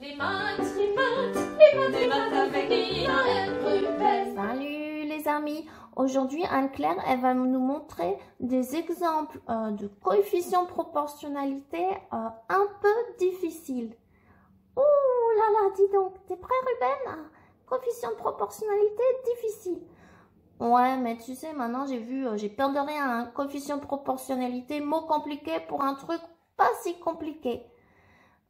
Les maths avec Nina et Ruben. Salut les amis, aujourd'hui Anne-Claire elle va nous montrer des exemples de coefficients proportionnalité un peu difficiles. Ouh là là, dis donc, t'es prêt Ruben? Coefficient de proportionnalité difficile. Ouais, mais tu sais, maintenant j'ai peur de rien, hein. Coefficient de proportionnalité, mot compliqué pour un truc pas si compliqué.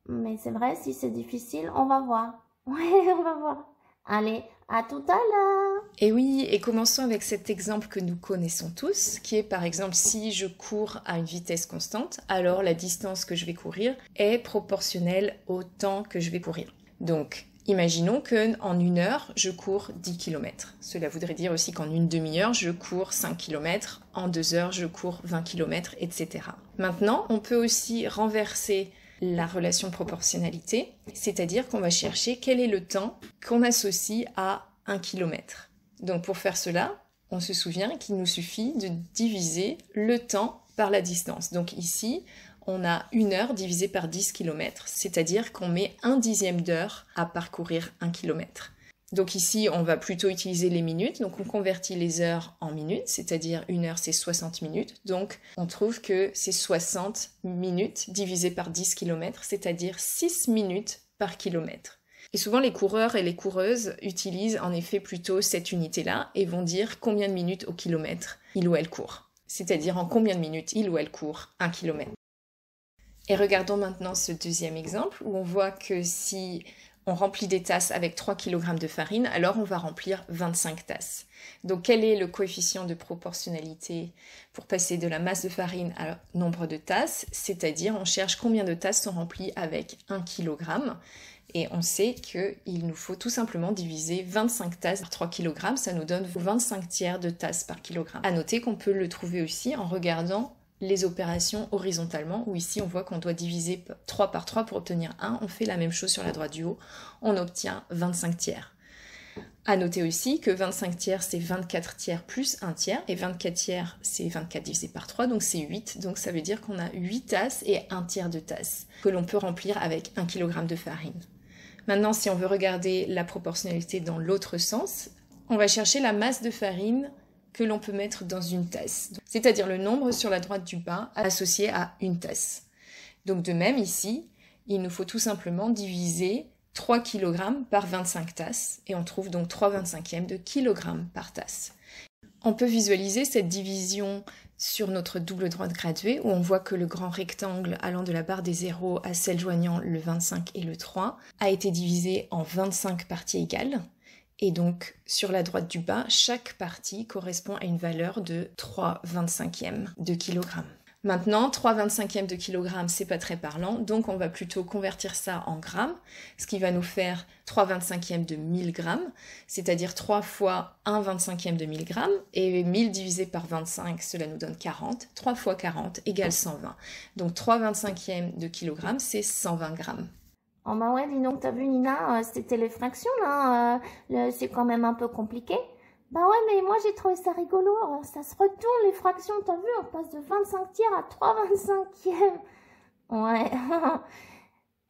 Mais c'est vrai, si c'est difficile, on va voir. Ouais, on va voir. Allez, à tout à l'heure. Et oui, et commençons avec cet exemple que nous connaissons tous, qui est par exemple si je cours à une vitesse constante, alors la distance que je vais courir est proportionnelle au temps que je vais courir. Donc, imaginons qu'en 1 heure, je cours 10 km. Cela voudrait dire aussi qu'en une demi-heure, je cours 5 km, en 2 heures, je cours 20 km, etc. Maintenant, on peut aussi renverser la relation de proportionnalité, c'est-à-dire qu'on va chercher quel est le temps qu'on associe à 1 km. Donc pour faire cela, on se souvient qu'il nous suffit de diviser le temps par la distance. Donc ici, on a 1 heure divisée par 10 km, c'est-à-dire qu'on met 1/10 d'heure à parcourir 1 km. Donc ici, on va plutôt utiliser les minutes, donc on convertit les heures en minutes, c'est-à-dire 1 heure c'est 60 minutes, donc on trouve que c'est 60 minutes divisé par 10 km, c'est-à-dire 6 minutes par kilomètre. Et souvent les coureurs et les coureuses utilisent en effet plutôt cette unité-là et vont dire combien de minutes au kilomètre il ou elle court, c'est-à-dire en combien de minutes il ou elle court 1 kilomètre. Et regardons maintenant ce deuxième exemple où on voit que si on remplit des tasses avec 3 kg de farine, alors on va remplir 25 tasses. Donc quel est le coefficient de proportionnalité pour passer de la masse de farine à nombre de tasses? C'est-à-dire on cherche combien de tasses sont remplies avec 1 kg. Et on sait qu'il nous faut tout simplement diviser 25 tasses par 3 kg, ça nous donne 25 tiers de tasses par kilogramme. À noter qu'on peut le trouver aussi en regardant les opérations horizontalement, où ici on voit qu'on doit diviser 3 par 3 pour obtenir 1, on fait la même chose sur la droite du haut, on obtient 25 tiers. À noter aussi que 25 tiers c'est 24 tiers plus 1 tiers, et 24 tiers c'est 24 divisé par 3, donc c'est 8, donc ça veut dire qu'on a 8 tasses et 1 tiers de tasse, que l'on peut remplir avec 1 kg de farine. Maintenant, si on veut regarder la proportionnalité dans l'autre sens, on va chercher la masse de farine que l'on peut mettre dans une tasse, c'est-à-dire le nombre sur la droite du bas associé à une tasse. Donc de même ici, il nous faut tout simplement diviser 3 kg par 25 tasses, et on trouve donc 3/25 de kilogramme par tasse. On peut visualiser cette division sur notre double droite graduée, où on voit que le grand rectangle allant de la barre des zéros à celle joignant le 25 et le 3 a été divisé en 25 parties égales. Et donc, sur la droite du bas, chaque partie correspond à une valeur de 3/25 de kilogramme. Maintenant, 3/25 de kilogramme, c'est pas très parlant, donc on va plutôt convertir ça en grammes, ce qui va nous faire 3/25 de 1000 grammes, c'est-à-dire 3 fois 1/25 de 1000 grammes, et 1000 divisé par 25, cela nous donne 40, 3 fois 40 égale 120. Donc 3/25 de kilogramme, c'est 120 grammes. Oh bah ouais, dis donc, t'as vu Nina, c'était les fractions là, c'est quand même un peu compliqué. Bah ouais, mais moi j'ai trouvé ça rigolo, ça se retourne les fractions, t'as vu, on passe de 25 tiers à 3/25. Ouais.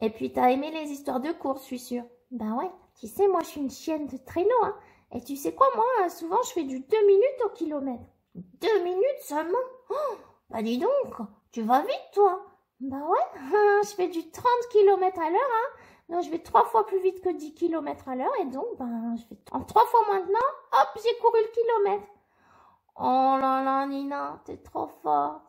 Et puis t'as aimé les histoires de course, je suis sûre. Bah ouais, tu sais, moi je suis une chienne de traîneau, hein. Et tu sais quoi, moi, souvent je fais du 2 minutes au kilomètre. 2 minutes seulement? Oh, bah dis donc, tu vas vite toi. Bah ouais, je fais du 30 km à l'heure, hein. Donc je vais 3 fois plus vite que 10 km à l'heure, et donc ben, je fais en 3 fois maintenant, hop, j'ai couru le kilomètre. Oh là là, Nina, t'es trop forte.